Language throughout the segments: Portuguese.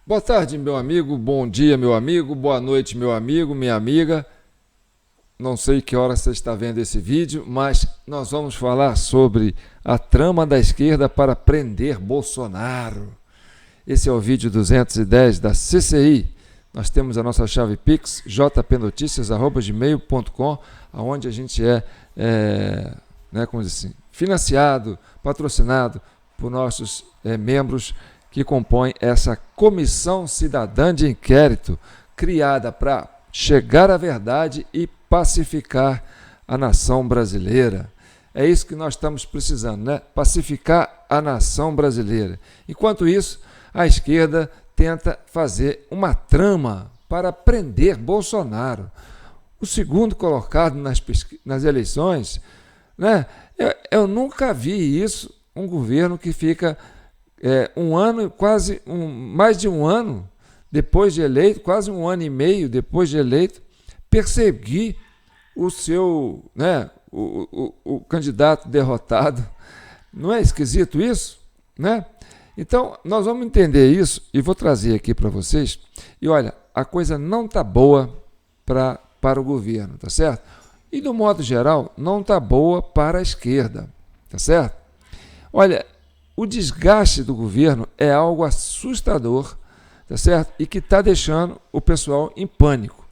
Boa tarde, meu amigo. Bom dia, meu amigo. Boa noite, meu amigo, minha amiga. Não sei que hora você está vendo esse vídeo, mas nós vamos falar sobre a trama da esquerda para prender Bolsonaro. Esse é o vídeo 210 da CCI. Nós temos a nossa chave Pix, jpnoticias@gmail.com, onde a gente como diz assim, financiado, patrocinado por nossos membros que compõem essa Comissão Cidadã de Inquérito, criada para chegar à verdade e pacificar a nação brasileira. É isso que nós estamos precisando, né? Pacificar a nação brasileira. Enquanto isso, a esquerda tenta fazer uma trama para prender Bolsonaro. O segundo colocado nas eleições, né? Eu nunca vi isso, um governo que fica um ano, mais de um ano depois de eleito, quase um ano e meio depois de eleito, perseguir o seu, o candidato derrotado. Não é esquisito isso, né? Então, nós vamos entender isso e vou trazer aqui para vocês. E olha, a coisa não está boa para o governo, tá certo? E, do modo geral, não está boa para a esquerda, tá certo? Olha, o desgaste do governo é algo assustador, tá certo? E que está deixando o pessoal em pânico.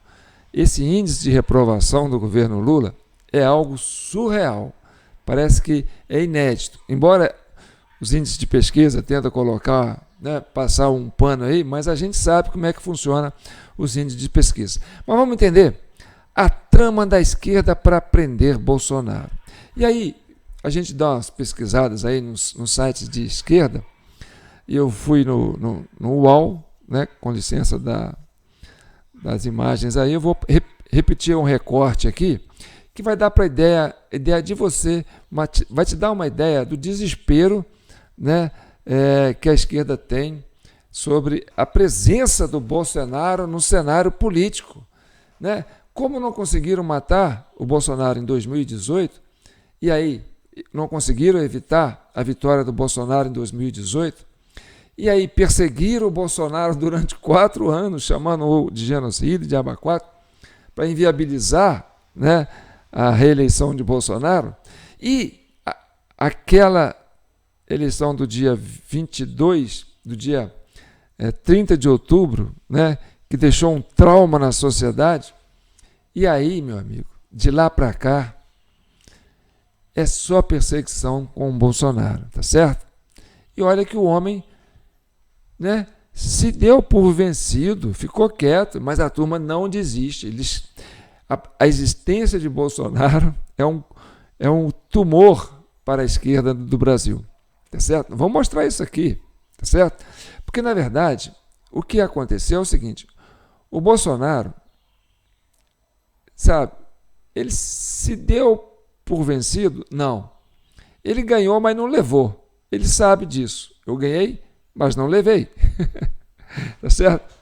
Esse índice de reprovação do governo Lula é algo surreal. Parece que é inédito. Embora os índices de pesquisa tentem colocar, passar um pano aí, mas a gente sabe como é que funciona os índices de pesquisa. Mas vamos entender a trama da esquerda para prender Bolsonaro. E aí, a gente dá umas pesquisadas aí nos sites de esquerda, e eu fui no UOL, com licença das imagens aí, eu vou repetir um recorte aqui, que vai dar para ideia de você, vai te dar uma ideia do desespero, que a esquerda tem sobre a presença do Bolsonaro no cenário político. Como não conseguiram matar o Bolsonaro em 2018, e aí não conseguiram evitar a vitória do Bolsonaro em 2018, e aí perseguiram o Bolsonaro durante 4 anos, chamando-o de genocídio, de abacuado, para inviabilizar a reeleição de Bolsonaro, e aquela eleição do dia 22, do dia 30 de outubro, que deixou um trauma na sociedade. E aí, meu amigo, de lá para cá, é só perseguição com o Bolsonaro, tá certo? E olha que o homem, se deu por vencido, ficou quieto, mas a turma não desiste. A existência de Bolsonaro é um tumor para a esquerda do Brasil, tá certo? Vamos mostrar isso aqui, tá certo? Porque, na verdade, o que aconteceu é o seguinte: o Bolsonaro, sabe, ele se deu por vencido? Não. Ele ganhou, mas não levou. Ele sabe disso. Eu ganhei, mas não levei. Tá certo?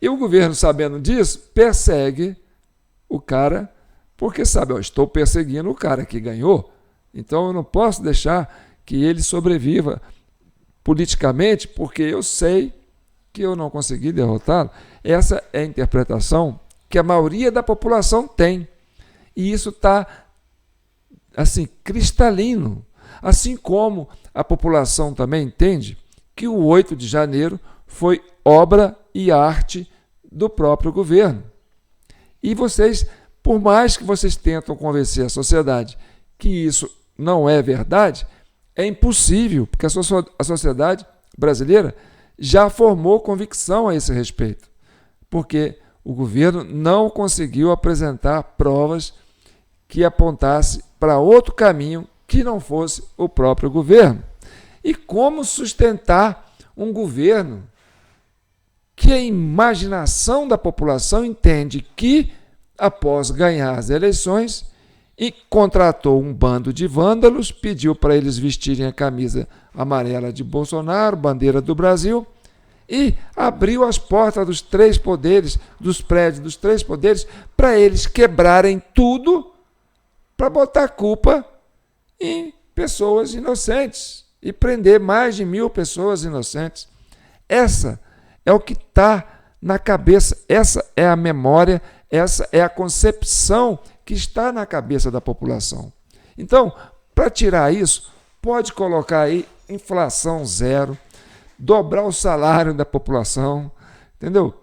E o governo, sabendo disso, persegue o cara, porque sabe, eu estou perseguindo o cara que ganhou, então eu não posso deixar que ele sobreviva politicamente, porque eu sei que eu não consegui derrotá-lo. Essa é a interpretação que a maioria da população tem. E isso está assim, cristalino. Assim como a população também entende que o 8 de janeiro foi obra e arte do próprio governo. E vocês, por mais que vocês tentam convencer a sociedade que isso não é verdade, é impossível, porque a sociedade brasileira já formou convicção a esse respeito, porque o governo não conseguiu apresentar provas que apontasse para outro caminho que não fosse o próprio governo. E como sustentar um governo que a imaginação da população entende que, após ganhar as eleições, e contratou um bando de vândalos, pediu para eles vestirem a camisa amarela de Bolsonaro, bandeira do Brasil, e abriu as portas dos 3 poderes, dos prédios dos 3 poderes, para eles quebrarem tudo, para botar a culpa em pessoas inocentes e prender mais de 1.000 pessoas inocentes. Essa é o que está na cabeça. Essa é a memória, essa é a concepção que está na cabeça da população. Então, para tirar isso, pode colocar aí inflação zero, dobrar o salário da população, entendeu?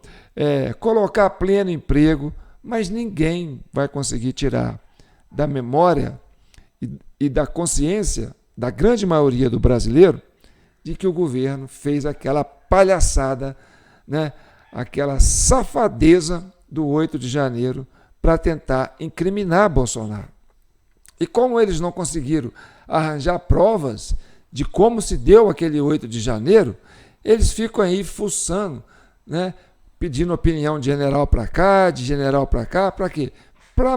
Colocar pleno emprego, mas ninguém vai conseguir tirar da memória e da consciência da grande maioria do brasileiro de que o governo fez aquela palhaçada, né? Aquela safadeza do 8 de janeiro para tentar incriminar Bolsonaro. E como eles não conseguiram arranjar provas de como se deu aquele 8 de janeiro, eles ficam aí fuçando, né? Pedindo opinião de general para cá, de general para cá, para quê? Para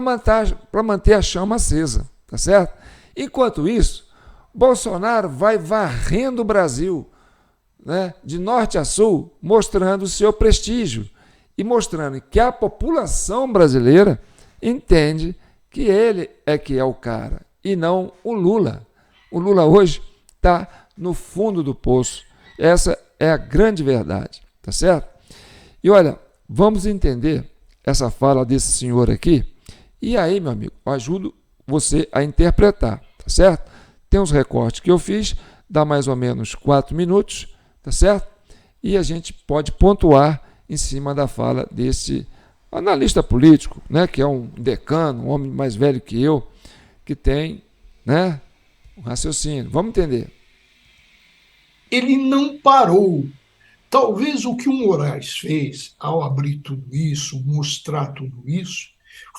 manter a chama acesa, tá certo? Enquanto isso, Bolsonaro vai varrendo o Brasil, né, de norte a sul, mostrando o seu prestígio e mostrando que a população brasileira entende que ele é que é o cara e não o Lula. O Lula hoje está no fundo do poço. Essa é a grande verdade, tá certo? E olha, vamos entender essa fala desse senhor aqui e aí, meu amigo, eu ajudo você a interpretar, tá certo? Tem uns recortes que eu fiz, dá mais ou menos 4 minutos, tá certo? E a gente pode pontuar em cima da fala desse analista político, né, que é um decano, um homem mais velho que eu, que tem, né, um raciocínio. Vamos entender. Ele não parou. Talvez o que o Moraes fez ao abrir tudo isso, mostrar tudo isso,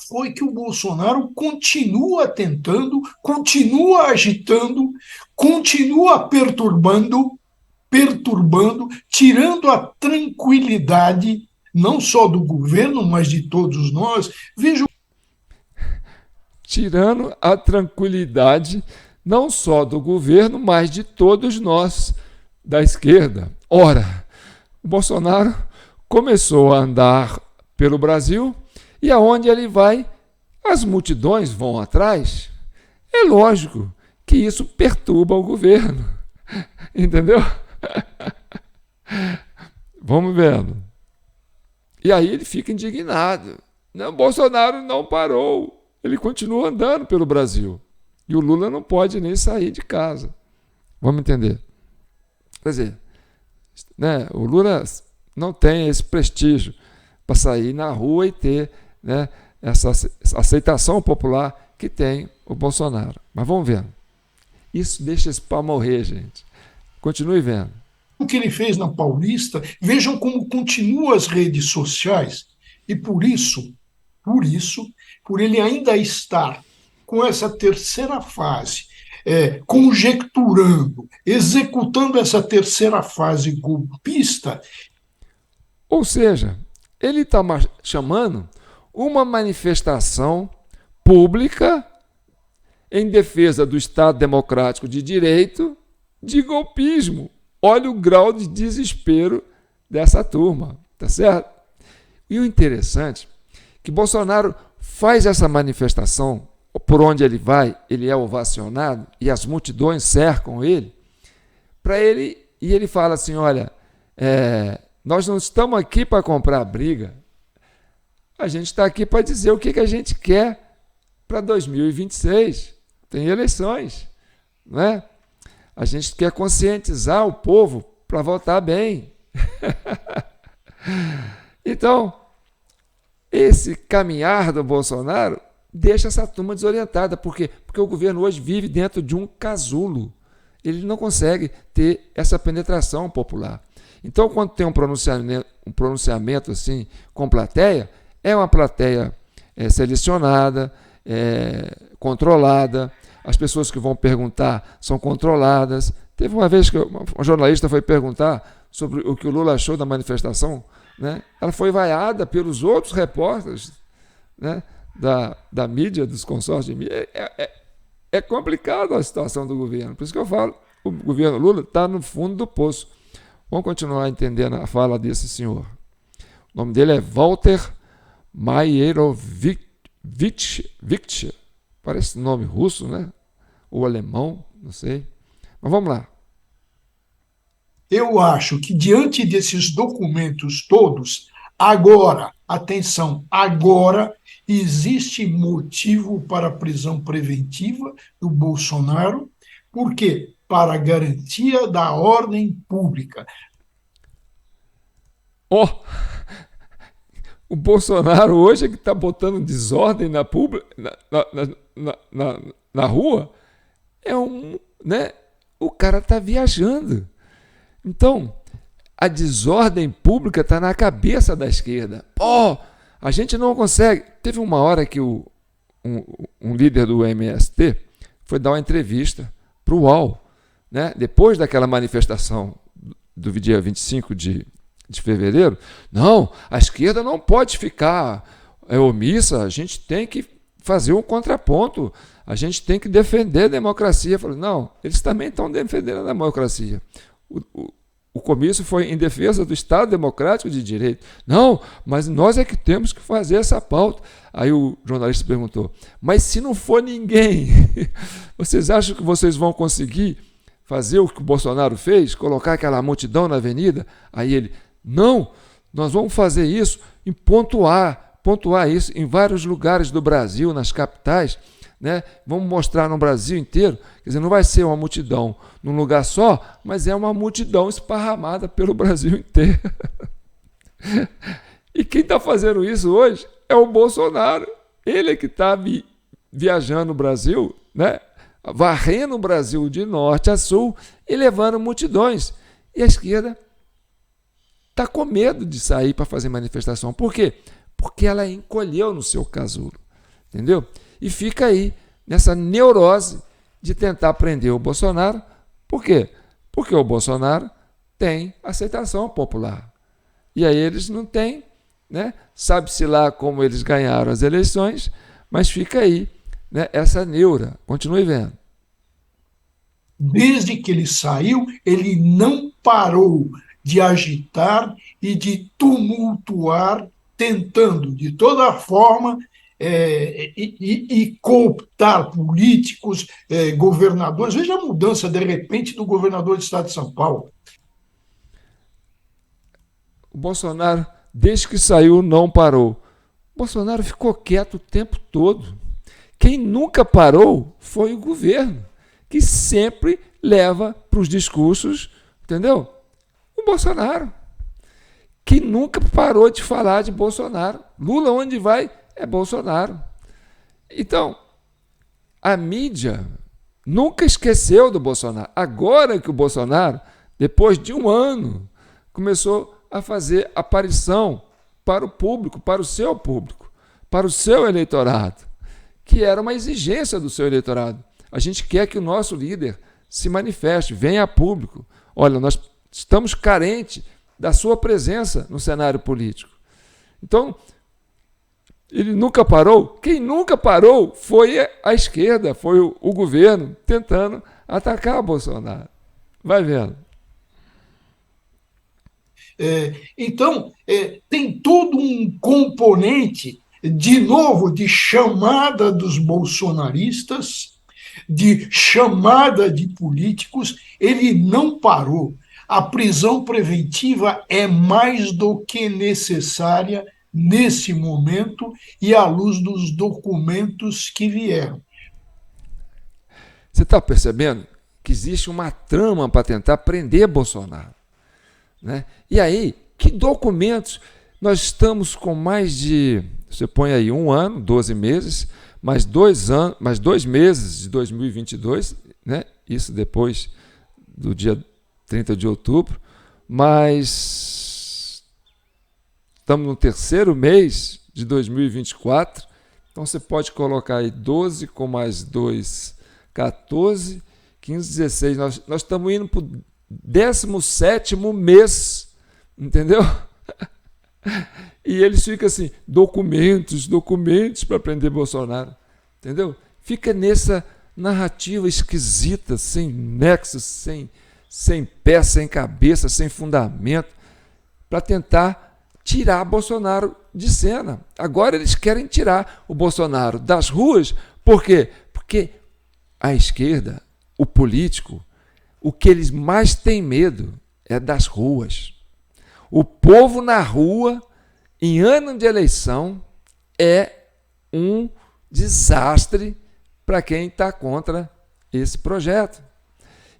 foi que o Bolsonaro continua tentando, continua agitando, continua perturbando, tirando a tranquilidade, não só do governo, mas de todos nós. Veja, Tirando a tranquilidade não só do governo, mas de todos nós da esquerda. Ora, o Bolsonaro começou a andar pelo Brasil e aonde ele vai, as multidões vão atrás. É lógico que isso perturba o governo. Entendeu? Vamos vendo. E aí ele fica indignado. Não, Bolsonaro não parou. Ele continua andando pelo Brasil. E o Lula não pode nem sair de casa. Vamos entender. Quer dizer, né, o Lula não tem esse prestígio para sair na rua e ter, né, essa aceitação popular que tem o Bolsonaro. Mas vamos ver. Isso deixa esse pau morrer, gente. Continue vendo. o que ele fez na Paulista, vejam como continuam as redes sociais. E por ele ainda estar com essa terceira fase, conjecturando, executando essa terceira fase golpista. Ou seja, ele está chamando uma manifestação pública em defesa do Estado Democrático de Direito de golpismo. Olha o grau de desespero dessa turma, tá certo? E o interessante é que Bolsonaro faz essa manifestação, por onde ele vai, ele é ovacionado e as multidões cercam ele, para ele, e ele fala assim, olha, nós não estamos aqui para comprar briga, a gente está aqui para dizer o que a gente quer para 2026, tem eleições, não é? A gente quer conscientizar o povo para votar bem. Então, esse caminhar do Bolsonaro deixa essa turma desorientada. Por quê? Porque o governo hoje vive dentro de um casulo. Ele não consegue ter essa penetração popular. Então, quando tem um pronunciamento assim, com plateia, é uma plateia selecionada, controlada, as pessoas que vão perguntar são controladas. Teve uma vez que uma jornalista foi perguntar sobre o que o Lula achou da manifestação, né? Ela foi vaiada pelos outros repórteres, né? da mídia, dos consórcios de mídia. É complicado a situação do governo. Por isso que eu falo, o governo Lula está no fundo do poço. Vamos continuar entendendo a fala desse senhor. O nome dele é Walter Maierovitch. Parece nome russo, né? Ou alemão, não sei. Mas vamos lá. eu acho que diante desses documentos todos, agora, atenção, agora existe motivo para a prisão preventiva do Bolsonaro, por quê? Para a garantia da ordem pública. Ó, o Bolsonaro hoje é que está botando desordem na rua. Né? O cara está viajando. Então, a desordem pública está na cabeça da esquerda. A gente não consegue. Teve uma hora que um líder do MST foi dar uma entrevista para o UOL, né? Depois daquela manifestação do dia 25 de fevereiro. Não, a esquerda não pode ficar omissa, a gente tem que fazer um contraponto, a gente tem que defender a democracia. Eu falei, não, eles também estão defendendo a democracia. O comício foi em defesa do Estado Democrático de Direito. Não, mas nós é que temos que fazer essa pauta. Aí o jornalista perguntou, mas se não for ninguém, vocês acham que vocês vão conseguir fazer o que o Bolsonaro fez? Colocar aquela multidão na avenida? Aí ele, não, nós vamos fazer isso em pontuar isso em vários lugares do Brasil, nas capitais, né? Vamos mostrar no Brasil inteiro. Quer dizer, não vai ser uma multidão num lugar só, mas é uma multidão esparramada pelo Brasil inteiro. E quem está fazendo isso hoje é o Bolsonaro. Ele é que está viajando o Brasil, né? Varrendo o Brasil de norte a sul e levando multidões. E a esquerda está com medo de sair para fazer manifestação. Por quê? Porque ela encolheu no seu casulo. Entendeu? E fica aí, nessa neurose de tentar prender o Bolsonaro. Por quê? Porque o Bolsonaro tem aceitação popular. E aí eles não têm, né? Sabe-se lá como eles ganharam as eleições, mas fica aí, né? Essa neura. Continue vendo. Desde que ele saiu, ele não parou de agitar e de tumultuar, tentando, de toda forma, cooptar políticos, governadores. Veja a mudança, de repente, do governador do estado de São Paulo. O Bolsonaro, desde que saiu, não parou. O Bolsonaro ficou quieto o tempo todo. Quem nunca parou foi o governo, que sempre leva para os discursos, entendeu? O Bolsonaro, que nunca parou de falar de Bolsonaro. Lula, onde vai, é Bolsonaro. Então, a mídia nunca esqueceu do Bolsonaro. Agora que o Bolsonaro, depois de um ano, começou a fazer aparição para o público, para o seu eleitorado, que era uma exigência do seu eleitorado. A gente quer que o nosso líder se manifeste, venha a público. Olha, nós estamos carentes da sua presença no cenário político. Então, ele nunca parou. Quem nunca parou foi a esquerda, foi o governo tentando atacar o Bolsonaro. Vai vendo. Então, tem todo um componente, de novo, de chamada dos bolsonaristas, de chamada de políticos. Ele não parou. A prisão preventiva é mais do que necessária nesse momento e à luz dos documentos que vieram. Você está percebendo que existe uma trama para tentar prender Bolsonaro, né? E aí, que documentos? Nós estamos com mais de, você põe aí 1 ano, 12 meses, mais 2 meses de 2022, né? Isso depois do dia 30 de outubro, mas estamos no 3º mês de 2024, então você pode colocar aí 12 com mais 2, 14, 15, 16, nós estamos indo para o 17º mês, entendeu? E eles ficam assim, documentos para prender Bolsonaro, entendeu? Fica nessa narrativa esquisita, sem nexo, sem pé, sem cabeça, sem fundamento, para tentar tirar Bolsonaro de cena. Agora eles querem tirar o Bolsonaro das ruas. Por quê? Porque a esquerda, o político, o que eles mais têm medo é das ruas. O povo na rua, em ano de eleição, é um desastre para quem está contra esse projeto.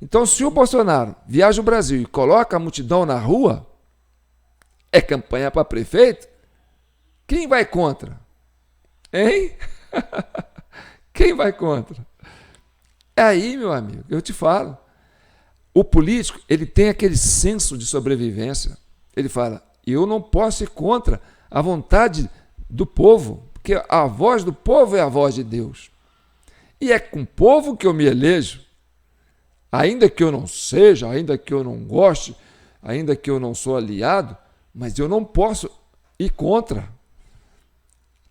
Então, se o Bolsonaro viaja o Brasil e coloca a multidão na rua, é campanha para prefeito? Quem vai contra? Hein? Quem vai contra? É aí, meu amigo, eu te falo. O político, ele tem aquele senso de sobrevivência. Ele fala, eu não posso ir contra a vontade do povo, porque a voz do povo é a voz de Deus. E é com o povo que eu me elejo, ainda que eu não seja, ainda que eu não goste, ainda que eu não sou aliado, mas eu não posso ir contra.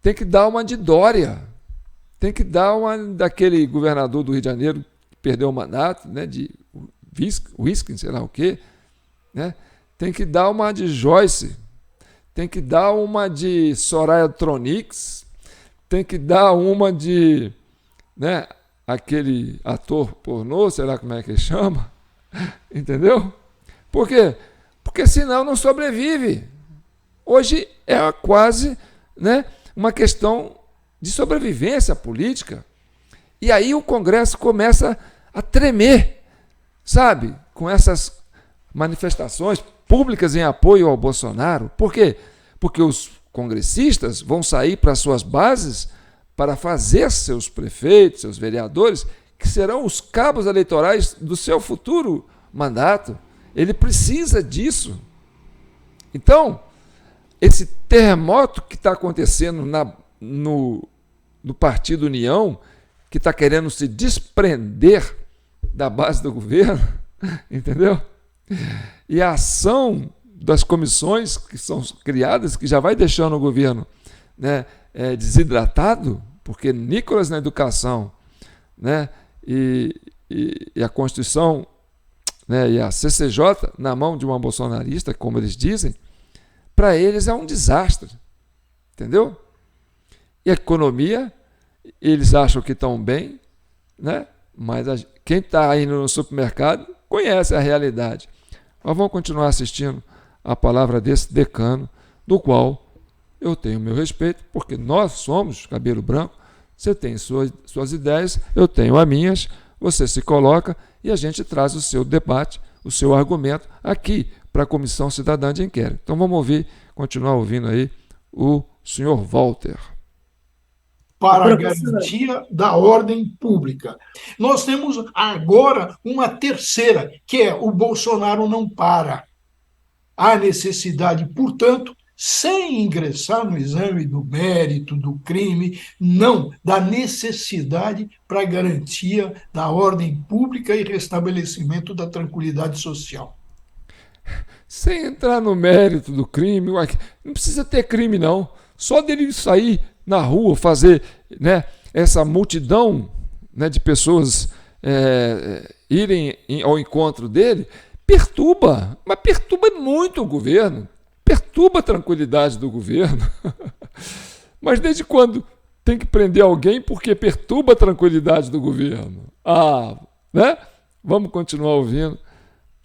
Tem que dar uma de Dória, tem que dar uma daquele governador do Rio de Janeiro que perdeu o mandato, né, de Whisky, sei lá o quê, né? Tem que dar uma de Joyce, tem que dar uma de Soraya Tronix, tem que dar uma de, né, aquele ator pornô, sei lá como é que ele chama, entendeu? Por quê? Porque senão não sobrevive. Hoje é quase, né, uma questão de sobrevivência política. E aí o Congresso começa a tremer, sabe? Com essas manifestações públicas em apoio ao Bolsonaro. Por quê? Porque os congressistas vão sair para suas bases para fazer seus prefeitos, seus vereadores, que serão os cabos eleitorais do seu futuro mandato. Ele precisa disso. Então, esse terremoto que está acontecendo no Partido União, que está querendo se desprender da base do governo, entendeu? E a ação das comissões que são criadas, que já vai deixando o governo, né, desidratado, porque Nicolas na educação, né, e a Constituição, né, e a CCJ na mão de uma bolsonarista, como eles dizem, para eles é um desastre, entendeu? E a economia, eles acham que estão bem, né? Mas quem está indo no supermercado conhece a realidade. Mas vamos continuar assistindo a palavra desse decano, do qual eu tenho meu respeito, porque nós somos cabelo branco, você tem suas ideias, eu tenho as minhas, você se coloca e a gente traz o seu debate, o seu argumento aqui para a Comissão Cidadã de Inquérito. Então vamos continuar ouvindo aí o senhor Walter. Para a garantia da ordem pública. Nós temos agora uma terceira, que é o Bolsonaro não para. Há necessidade, portanto, sem ingressar no exame do mérito, do crime, não, da necessidade para a garantia da ordem pública e restabelecimento da tranquilidade social. Sem entrar no mérito do crime, não precisa ter crime não, só dele sair na rua, fazer, né, essa multidão, né, de pessoas irem ao encontro dele, perturba, mas perturba muito o governo, perturba a tranquilidade do governo. Mas desde quando tem que prender alguém porque perturba a tranquilidade do governo? Né? Vamos continuar ouvindo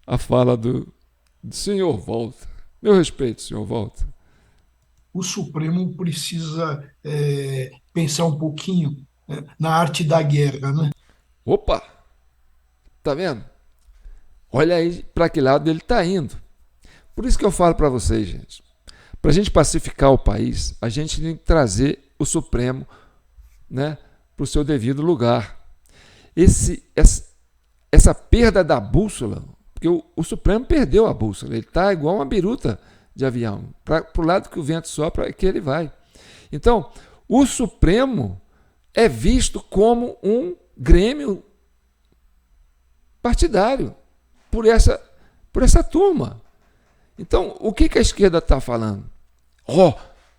a fala do senhor Walter. Meu respeito, senhor Walter. O Supremo precisa pensar um pouquinho, né, na arte da guerra, né? Opa! Tá vendo? Olha aí para que lado ele está indo. Por isso que eu falo para vocês, gente. Para a gente pacificar o país, a gente tem que trazer o Supremo, né, para o seu devido lugar. Essa perda da bússola, porque o Supremo perdeu a bússola, ele está igual uma biruta de avião. Para o lado que o vento sopra é que ele vai. Então, o Supremo é visto como um grêmio partidário por essa turma. Então, o que a esquerda está falando?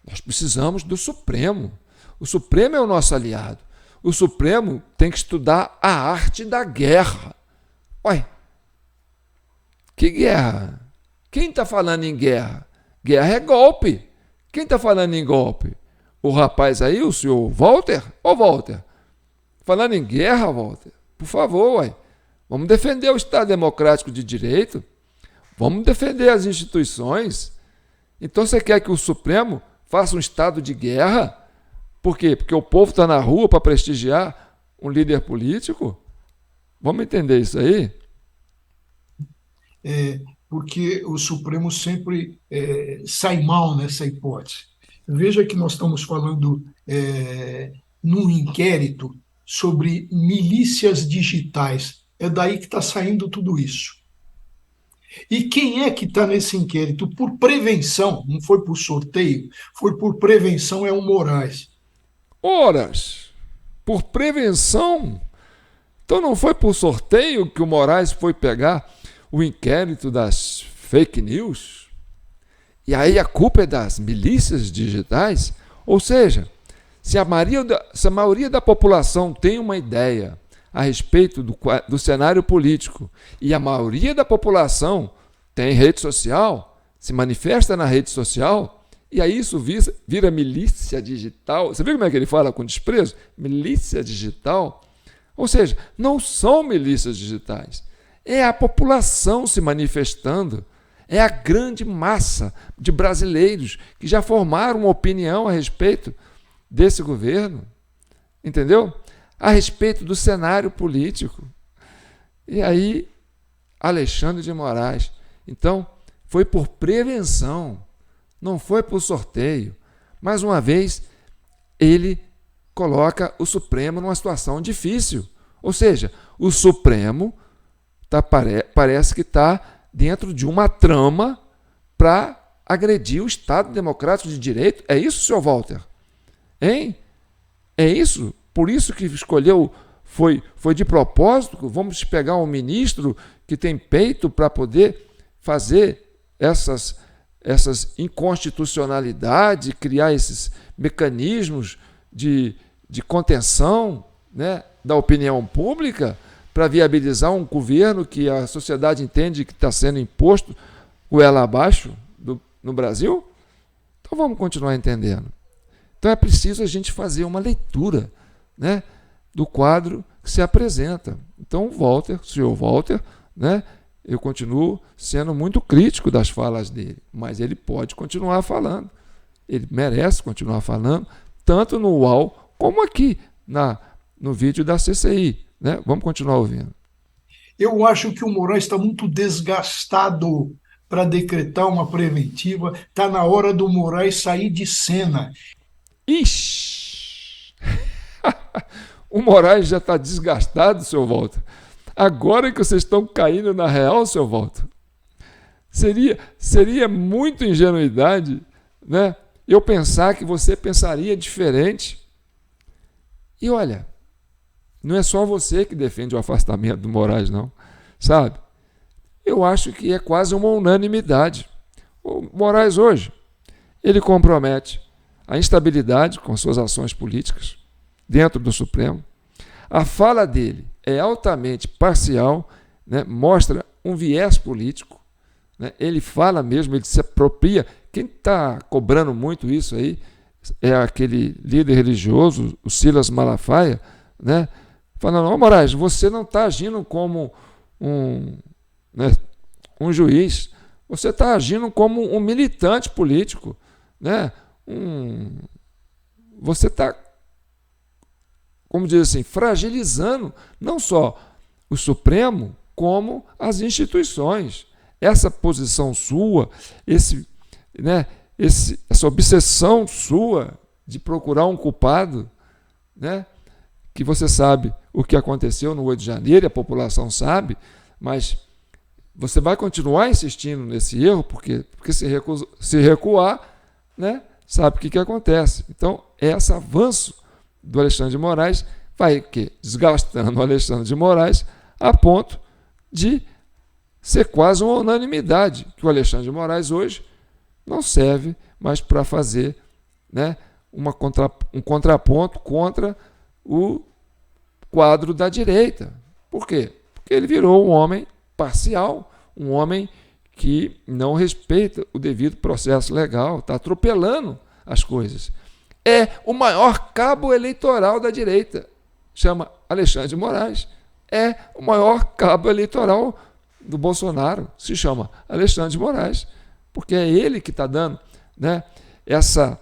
Nós precisamos do Supremo. O Supremo é o nosso aliado. O Supremo tem que estudar a arte da guerra. Ué, que guerra? Quem está falando em guerra? Guerra é golpe. Quem está falando em golpe? O rapaz aí, o senhor Walter? Ô, Walter, falando em guerra, Walter, por favor, ué, vamos defender o Estado Democrático de Direito. Vamos defender as instituições. Então você quer que o Supremo faça um estado de guerra? Por quê? Porque o povo está na rua para prestigiar um líder político? Vamos entender isso aí? Porque o Supremo sempre sai mal nessa hipótese. Veja que nós estamos falando num inquérito sobre milícias digitais. É daí que está saindo tudo isso. E quem é que está nesse inquérito? Por prevenção, não foi por sorteio, foi por prevenção, é o Moraes. Horas, por prevenção. Então não foi por sorteio que o Moraes foi pegar o inquérito das fake news? E aí a culpa é das milícias digitais? Ou seja, se a maioria da população tem uma ideia a respeito do cenário político e a maioria da população tem rede social, se manifesta na rede social, e aí isso vira milícia digital. Você viu como é que ele fala com desprezo? Milícia digital. Ou seja, não são milícias digitais. É a população se manifestando. É a grande massa de brasileiros que já formaram uma opinião a respeito desse governo. Entendeu? A respeito do cenário político. E aí, Alexandre de Moraes. Então, foi por prevenção, não foi por sorteio. Mais uma vez, ele coloca o Supremo numa situação difícil. Ou seja, o Supremo parece que está dentro de uma trama para agredir o Estado Democrático de Direito. É isso, senhor Walter? Hein? É isso? Por isso que escolheu, foi de propósito? Vamos pegar um ministro que tem peito para poder fazer essas inconstitucionalidades, criar esses mecanismos de contenção, né, da opinião pública para viabilizar um governo que a sociedade entende que está sendo imposto goela abaixo no Brasil? Então vamos continuar entendendo. Então é preciso a gente fazer uma leitura, né, do quadro que se apresenta. Então o senhor Walter, né, eu continuo sendo muito crítico das falas dele, mas ele pode continuar falando. Ele merece continuar falando, tanto no UOL como aqui no vídeo da CCI. Né? Vamos continuar ouvindo. Eu acho que o Moraes está muito desgastado para decretar uma preventiva. Está na hora do Moraes sair de cena. Ixi! O Moraes já está desgastado, seu Walter. Agora que vocês estão caindo na real, seu Walter. Seria muita ingenuidade, né, eu pensar que você pensaria diferente. E olha, não é só você que defende o afastamento do Moraes, não. Sabe? Eu acho que é quase uma unanimidade. O Moraes hoje, ele compromete a instabilidade com suas ações políticas dentro do Supremo. A fala dele é altamente parcial, né? Mostra um viés político. Né? Ele fala mesmo, ele se apropria. Quem está cobrando muito isso aí é aquele líder religioso, o Silas Malafaia, né? Falando, ó, Moraes, você não está agindo como um juiz, você está agindo como um militante político, né? Você está, como diz assim, fragilizando não só o Supremo, como as instituições. Essa posição sua, essa obsessão sua de procurar um culpado, né? Que você sabe o que aconteceu no 8 de janeiro, a população sabe, mas você vai continuar insistindo nesse erro, porque se recuar, né, sabe o que acontece. Então, esse avanço do Alexandre de Moraes vai desgastando o Alexandre de Moraes a ponto de ser quase uma unanimidade, que o Alexandre de Moraes hoje não serve mais para fazer, né, um contraponto contra o quadro da direita. Por quê? Porque ele virou um homem parcial, um homem que não respeita o devido processo legal, está atropelando as coisas. É o maior cabo eleitoral da direita, chama Alexandre de Moraes. É o maior cabo eleitoral do Bolsonaro se chama Alexandre de Moraes, porque é ele que está dando, né, essa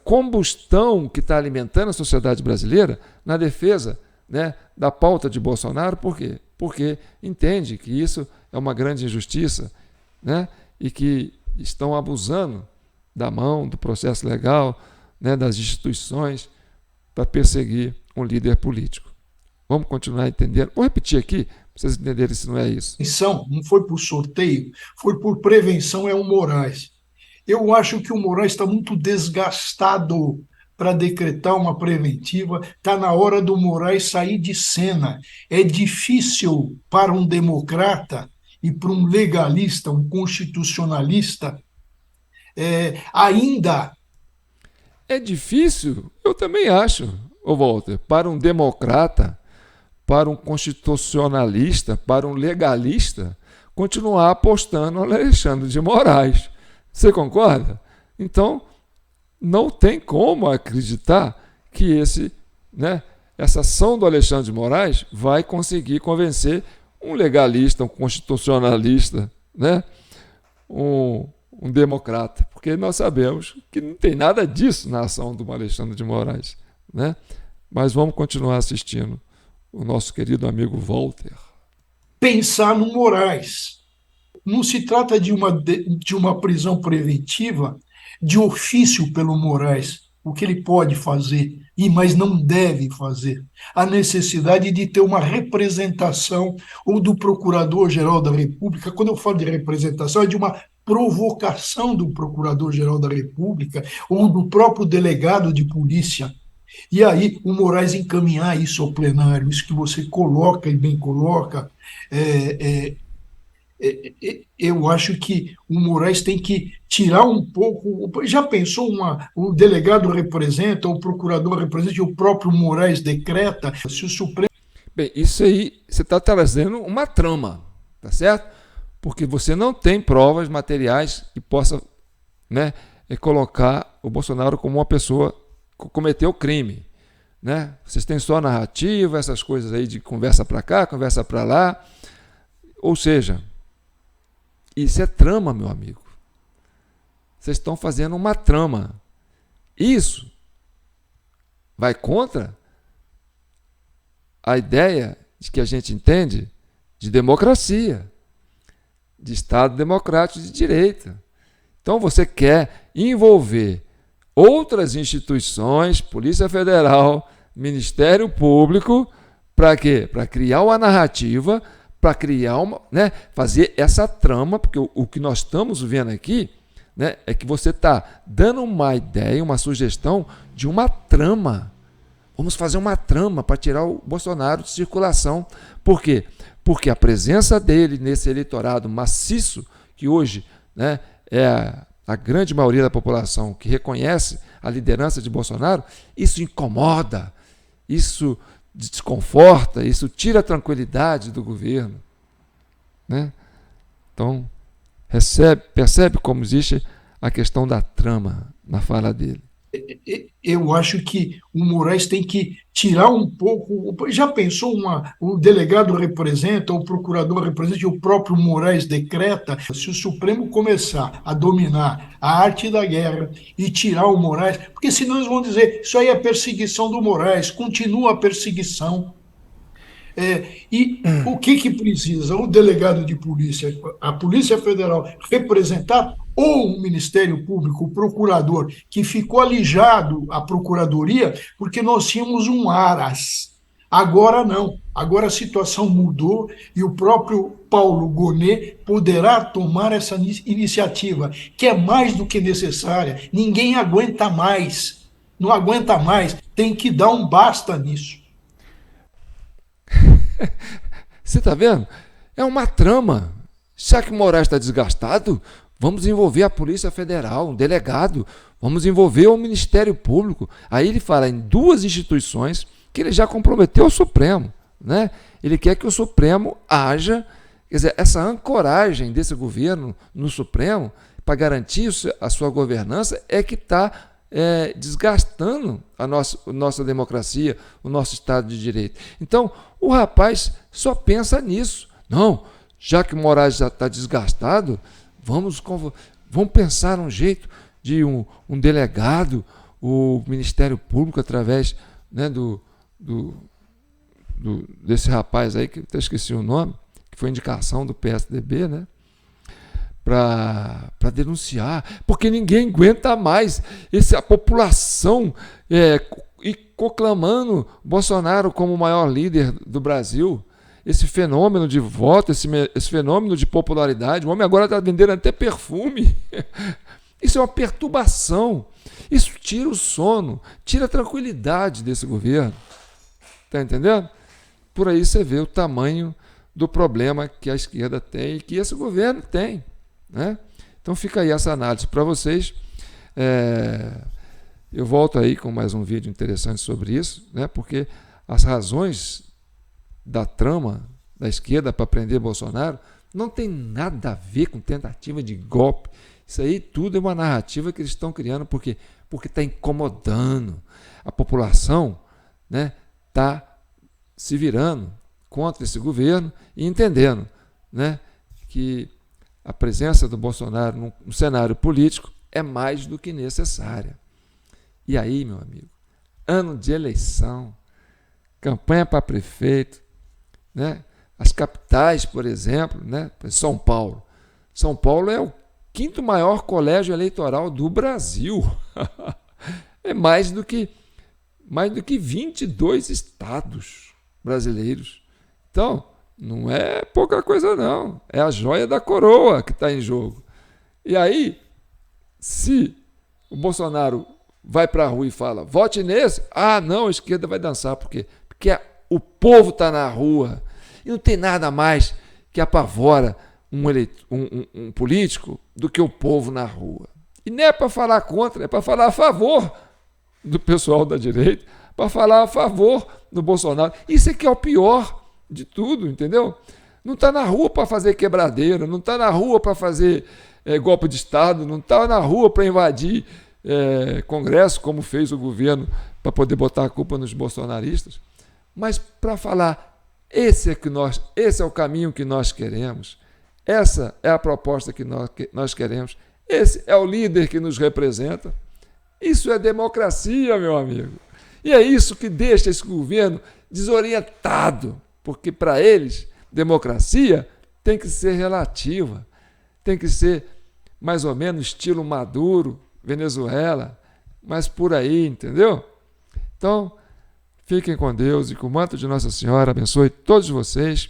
combustão que está alimentando a sociedade brasileira na defesa, né, da pauta de Bolsonaro. Por quê? Porque entende que isso é uma grande injustiça, né, e que estão abusando da mão, do processo legal, né, das instituições para perseguir um líder político. Vamos continuar entendendo. Vou repetir aqui, para vocês entenderem se não é isso. Não foi por sorteio, foi por prevenção, é o Moraes. Eu acho que o Moraes está muito desgastado para decretar uma preventiva. Está na hora do Moraes sair de cena. É difícil para um democrata e para um legalista, um constitucionalista, ainda. É difícil? Eu também acho, ô Walter, para um democrata, para um constitucionalista, para um legalista, continuar apostando no Alexandre de Moraes. Você concorda? Então, não tem como acreditar que essa ação do Alexandre de Moraes vai conseguir convencer um legalista, um constitucionalista, né, um democrata, porque nós sabemos que não tem nada disso na ação do Alexandre de Moraes, né? Mas vamos continuar assistindo o nosso querido amigo Walter. Pensar no Moraes. Não se trata de uma prisão preventiva de ofício pelo Moraes, o que ele pode fazer, mas não deve fazer. A necessidade de ter uma representação ou do Procurador-Geral da República. Quando eu falo de representação, é de uma provocação do Procurador-Geral da República ou do próprio delegado de polícia. E aí o Moraes encaminhar isso ao plenário, isso que você coloca e bem coloca, eu acho que o Moraes tem que tirar um pouco. Já pensou o delegado representa, o procurador representa e o próprio Moraes decreta? Se o Supremo. Bem, isso aí você está trazendo uma trama, tá certo? Porque você não tem provas materiais que possa, né, colocar o Bolsonaro como uma pessoa que cometeu crime, né? Vocês têm só narrativa, essas coisas aí de conversa para cá, conversa para lá. Ou seja, isso é trama, meu amigo. Vocês estão fazendo uma trama. Isso vai contra a ideia de que a gente entende de democracia, de Estado democrático de direito. Então você quer envolver outras instituições, Polícia Federal, Ministério Público, para quê? Para criar uma narrativa, para criar fazer essa trama, porque o que nós estamos vendo aqui, né, é que você está dando uma ideia, uma sugestão de uma trama. Vamos fazer uma trama para tirar o Bolsonaro de circulação. Por quê? Porque a presença dele nesse eleitorado maciço, que hoje, né, é a grande maioria da população que reconhece a liderança de Bolsonaro, isso incomoda, isso desconforta, isso tira a tranquilidade do governo, né? Então, percebe como existe a questão da trama na fala dele. Eu acho que o Moraes tem que tirar um pouco. Já pensou o delegado representa, o procurador representa e o próprio Moraes decreta? Se o Supremo começar a dominar a arte da guerra e tirar o Moraes, porque senão eles vão dizer isso aí é perseguição do Moraes, continua a perseguição. E o que precisa? O delegado de polícia, a Polícia Federal representar, ou o Ministério Público, o procurador, que ficou alijado a procuradoria porque nós tínhamos um Aras. Agora não. Agora a situação mudou e o próprio Paulo Gonet poderá tomar essa iniciativa, que é mais do que necessária. Ninguém aguenta mais. Não aguenta mais. Tem que dar um basta nisso. Você está vendo? É uma trama. Já que o Moraes está desgastado, vamos envolver a Polícia Federal, um delegado, vamos envolver o Ministério Público. Aí ele fala em duas instituições que ele já comprometeu o Supremo, né? Ele quer que o Supremo haja, quer dizer, essa ancoragem desse governo no Supremo para garantir a sua governança é que está desgastando a nossa democracia, o nosso Estado de Direito. Então, o rapaz só pensa nisso. Não, já que o Moraes já está desgastado, vamos pensar um jeito de um delegado, o Ministério Público, através, né, desse rapaz aí, que eu até esqueci o nome, que foi indicação do PSDB, né, para denunciar, porque ninguém aguenta mais a população e proclamando Bolsonaro como o maior líder do Brasil. Esse fenômeno de voto, esse fenômeno de popularidade, o homem agora está vendendo até perfume. Isso é uma perturbação. Isso tira o sono, tira a tranquilidade desse governo. Está entendendo? Por aí você vê o tamanho do problema que a esquerda tem e que esse governo tem, né? Então fica aí essa análise para vocês. Eu volto aí com mais um vídeo interessante sobre isso, né? Porque as razões da trama da esquerda para prender Bolsonaro não tem nada a ver com tentativa de golpe. Isso aí tudo é uma narrativa que eles estão criando porque está incomodando. A população, né, está se virando contra esse governo e entendendo, né, que a presença do Bolsonaro no cenário político é mais do que necessária. E aí, meu amigo, ano de eleição, campanha para prefeito, né? As capitais, por exemplo, né? São Paulo. São Paulo é o 5º maior colégio eleitoral do Brasil. É mais do que 22 estados brasileiros. Então, não é pouca coisa não. É a joia da coroa que está em jogo. E aí, se o Bolsonaro vai para a rua e fala, vote nesse, não, a esquerda vai dançar. Por quê? Porque o povo está na rua. E não tem nada mais que apavora um político do que o povo na rua. E não é para falar contra, é para falar a favor do pessoal da direita, para falar a favor do Bolsonaro. Isso é que é o pior de tudo, entendeu? Não está na rua para fazer quebradeira, não está na rua para fazer golpe de Estado, não está na rua para invadir Congresso, como fez o governo, para poder botar a culpa nos bolsonaristas, mas para falar, esse é o caminho que nós queremos, essa é a proposta que nós queremos, esse é o líder que nos representa. Isso é democracia, meu amigo. E é isso que deixa esse governo desorientado, porque para eles, democracia tem que ser relativa, tem que ser mais ou menos estilo Maduro, Venezuela, mas por aí, entendeu? Então, fiquem com Deus e que o manto de Nossa Senhora abençoe todos vocês.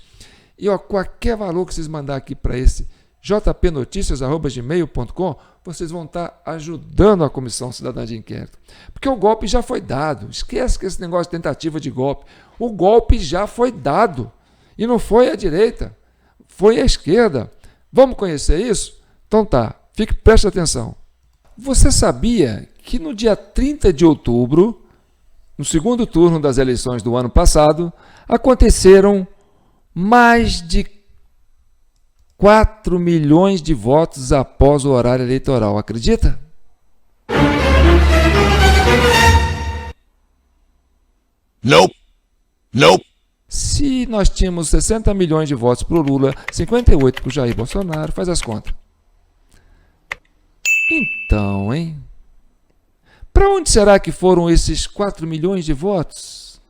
E qualquer valor que vocês mandar aqui para esse jpnoticias@gmail.com, vocês vão estar ajudando a Comissão Cidadã de Inquérito. Porque o golpe já foi dado. Esquece que esse negócio de tentativa de golpe. O golpe já foi dado. E não foi a direita, foi a esquerda. Vamos conhecer isso? Então tá, preste atenção. Você sabia que no dia 30 de outubro, no segundo turno das eleições do ano passado, aconteceram mais de 4 milhões de votos após o horário eleitoral. Acredita? Nope. Se nós tínhamos 60 milhões de votos para o Lula, 58 para o Jair Bolsonaro, faz as contas. Então, hein? Para onde será que foram esses 4 milhões de votos?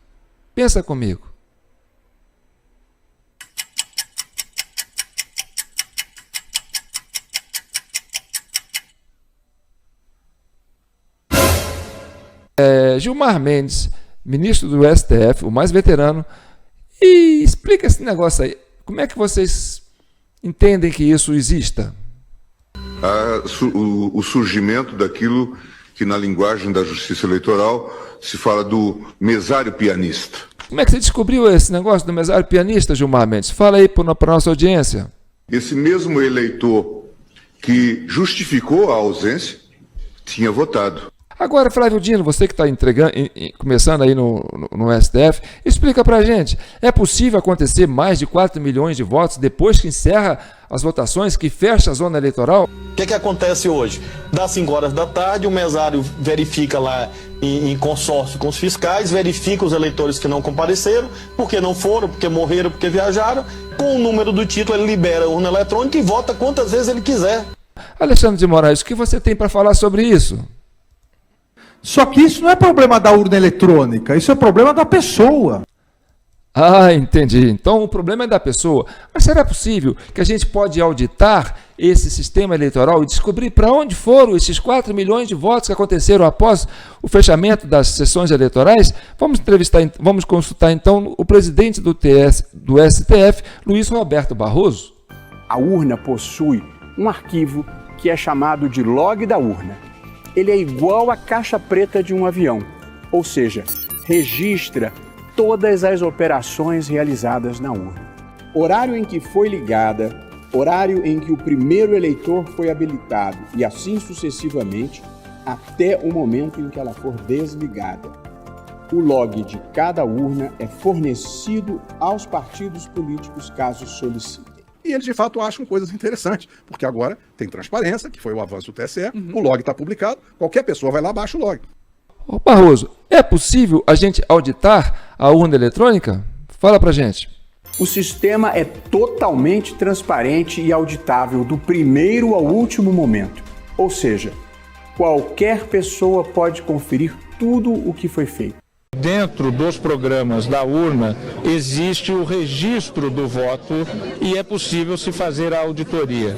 Pensa comigo. Gilmar Mendes, ministro do STF, o mais veterano, e explica esse negócio aí. Como é que vocês entendem que isso exista? O surgimento daquilo que na linguagem da justiça eleitoral se fala do mesário pianista. Como é que você descobriu esse negócio do mesário pianista, Gilmar Mendes? Fala aí para a nossa audiência. Esse mesmo eleitor que justificou a ausência tinha votado. Agora, Flávio Dino, você que está começando aí no STF, explica para a gente, é possível acontecer mais de 4 milhões de votos depois que encerra as votações, que fecha a zona eleitoral? O que acontece hoje? Das 5 horas da tarde, o mesário verifica lá em consórcio com os fiscais, verifica os eleitores que não compareceram, porque não foram, porque morreram, porque viajaram. Com o número do título, ele libera a urna eletrônica e vota quantas vezes ele quiser. Alexandre de Moraes, o que você tem para falar sobre isso? Só que isso não é problema da urna eletrônica, isso é problema da pessoa. Ah, entendi. Então o problema é da pessoa. Mas será possível que a gente pode auditar esse sistema eleitoral e descobrir para onde foram esses 4 milhões de votos que aconteceram após o fechamento das sessões eleitorais? Vamos consultar então o presidente do STF, Luiz Roberto Barroso. A urna possui um arquivo que é chamado de log da urna. Ele é igual à caixa preta de um avião, ou seja, registra todas as operações realizadas na urna. Horário em que foi ligada, horário em que o primeiro eleitor foi habilitado e assim sucessivamente até o momento em que ela for desligada. O log de cada urna é fornecido aos partidos políticos caso solicitem. E eles, de fato, acham coisas interessantes, porque agora tem transparência, que foi o avanço do TSE, o log está publicado, qualquer pessoa vai lá, baixa o log. Ô Barroso, é possível a gente auditar a urna eletrônica? Fala pra gente. O sistema é totalmente transparente e auditável do primeiro ao último momento. Ou seja, qualquer pessoa pode conferir tudo o que foi feito. Dentro dos programas da urna existe o registro do voto e é possível se fazer a auditoria.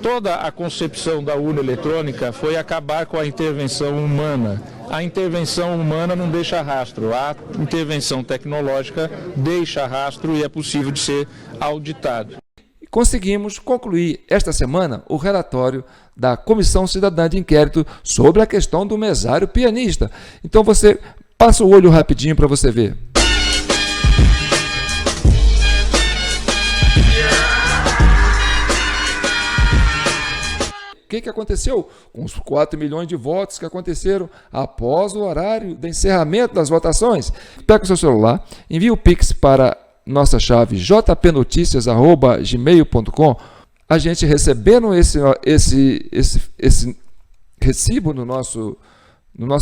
Toda a concepção da urna eletrônica foi acabar com a intervenção humana. A intervenção humana não deixa rastro, a intervenção tecnológica deixa rastro e é possível de ser auditado. Conseguimos concluir esta semana o relatório da Comissão Cidadã de Inquérito sobre a questão do mesário pianista. Então você passa o olho rapidinho para você ver. O que aconteceu com os 4 milhões de votos que aconteceram após o horário de encerramento das votações? Pega o seu celular, envia o Pix para nossa chave jpnoticias@gmail.com. A gente recebendo esse recibo no nosso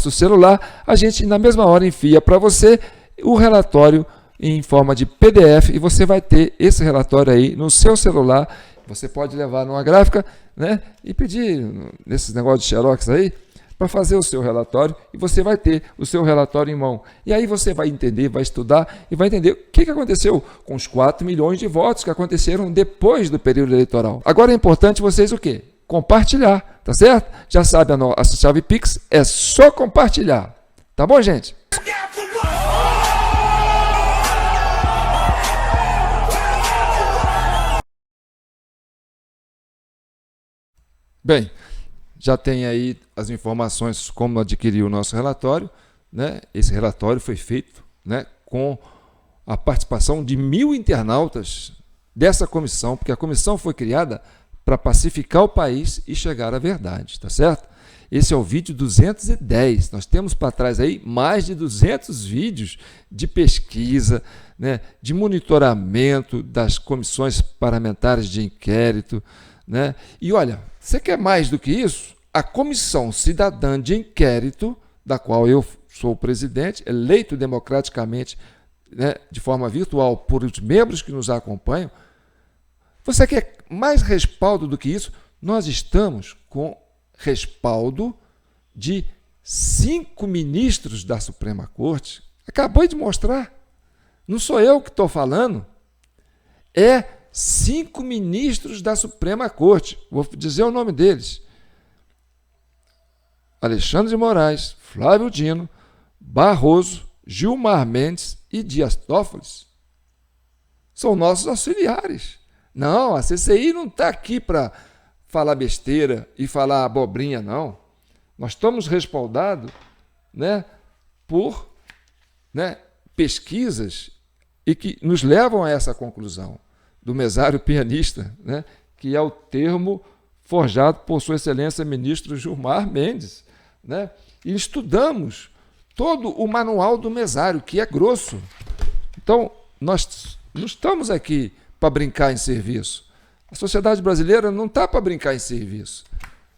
celular, a gente na mesma hora envia para você o relatório em forma de PDF e você vai ter esse relatório aí no seu celular. Você pode levar numa gráfica, né, e pedir nesses negócios de xerox aí para fazer o seu relatório e você vai ter o seu relatório em mão. E aí você vai entender, vai estudar e vai entender o que aconteceu com os 4 milhões de votos que aconteceram depois do período eleitoral. Agora é importante vocês o quê? Compartilhar, tá certo? Já sabe a nossa chave Pix, é só compartilhar. Tá bom, gente? Bem, já tem aí as informações como adquirir o nosso relatório, né? Esse relatório foi feito, né, com a participação de 1.000 internautas dessa comissão, porque a comissão foi criada para pacificar o país e chegar à verdade, tá certo? Esse é o vídeo 210. Nós temos para trás aí mais de 200 vídeos de pesquisa, né, de monitoramento das comissões parlamentares de inquérito, né? E olha, você quer mais do que isso? A Comissão Cidadã de Inquérito, da qual eu sou o presidente, eleito democraticamente, né, de forma virtual por os membros que nos acompanham. Você quer mais respaldo do que isso? Nós estamos com respaldo de 5 ministros da Suprema Corte. Acabei de mostrar. Não sou eu que estou falando. É 5 ministros da Suprema Corte. Vou dizer o nome deles. Alexandre de Moraes, Flávio Dino, Barroso, Gilmar Mendes e Dias Toffoli. São nossos auxiliares. Não, a CCI não está aqui para falar besteira e falar abobrinha, não. Nós estamos respaldados, né, por, né, pesquisas e que nos levam a essa conclusão do mesário pianista, né, que é o termo forjado por Sua Excelência Ministro Gilmar Mendes, né? E estudamos todo o manual do mesário, que é grosso. Então, nós não estamos aqui para brincar em serviço. A sociedade brasileira não está para brincar em serviço.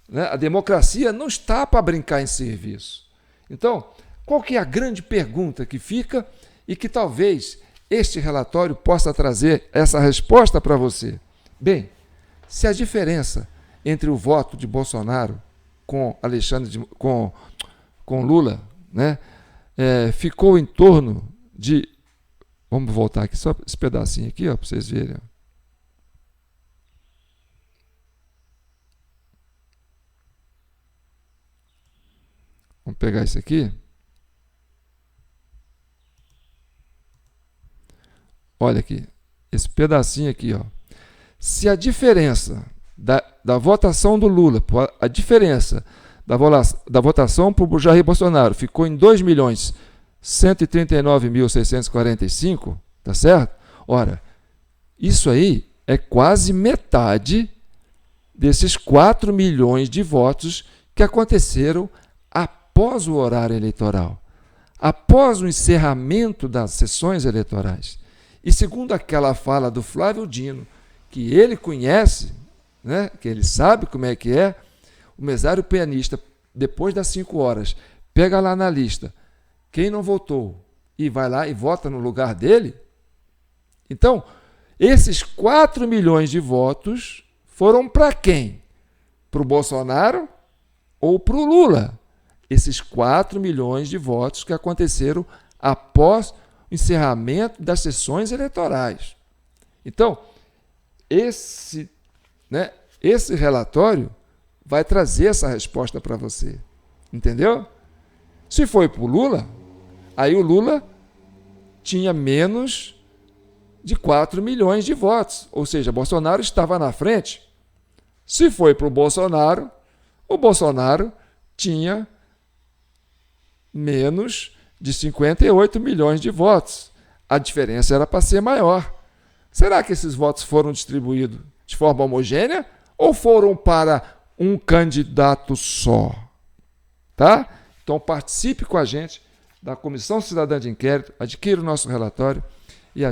Né? A democracia não está para brincar em serviço. Então, qual que é a grande pergunta que fica e que talvez este relatório possa trazer essa resposta para você? Bem, se a diferença entre o voto de Bolsonaro com com Lula, né, ficou em torno de... Vamos voltar aqui, só esse pedacinho aqui, para vocês verem. Vamos pegar isso aqui. Olha aqui, esse pedacinho aqui, ó. Se a diferença da votação do Lula, a diferença da votação para o Jair Bolsonaro ficou em 2.139.645, tá certo? Ora, isso aí é quase metade desses 4 milhões de votos que aconteceram após o horário eleitoral, após o encerramento das sessões eleitorais. E segundo aquela fala do Flávio Dino, que ele conhece, né, que ele sabe como é que é, o mesário pianista, depois das 5 horas, pega lá na lista quem não votou e vai lá e vota no lugar dele. Então, esses 4 milhões de votos foram para quem? Para o Bolsonaro ou para o Lula? Esses 4 milhões de votos que aconteceram após o encerramento das sessões eleitorais. Então, esse relatório vai trazer essa resposta para você. Entendeu? Se foi para o Lula, aí o Lula tinha menos de 4 milhões de votos. Ou seja, Bolsonaro estava na frente. Se foi para o Bolsonaro tinha menos de 58 milhões de votos. A diferença era para ser maior. Será que esses votos foram distribuídos de forma homogênea ou foram para um candidato só? Tá? Então participe com a gente da Comissão Cidadã de Inquérito, adquira o nosso relatório e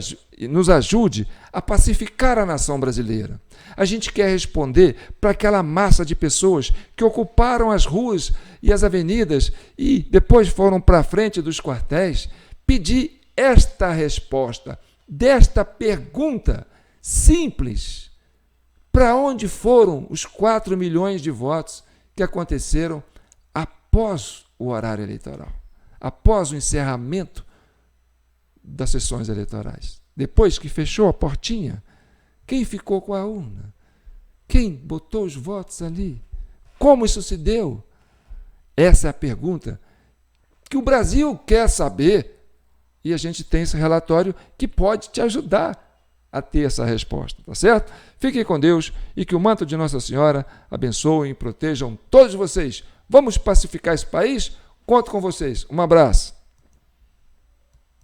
nos ajude a pacificar a nação brasileira. A gente quer responder para aquela massa de pessoas que ocuparam as ruas e as avenidas e depois foram para a frente dos quartéis, pedir esta resposta desta pergunta simples: para onde foram os 4 milhões de votos que aconteceram após o horário eleitoral, após o encerramento das sessões eleitorais? Depois que fechou a portinha, quem ficou com a urna? Quem botou os votos ali? Como isso se deu? Essa é a pergunta que o Brasil quer saber. E a gente tem esse relatório que pode te ajudar a ter essa resposta, tá certo? Fiquem com Deus e que o manto de Nossa Senhora abençoe e protejam todos vocês. Vamos pacificar esse país? Conto com vocês. Um abraço.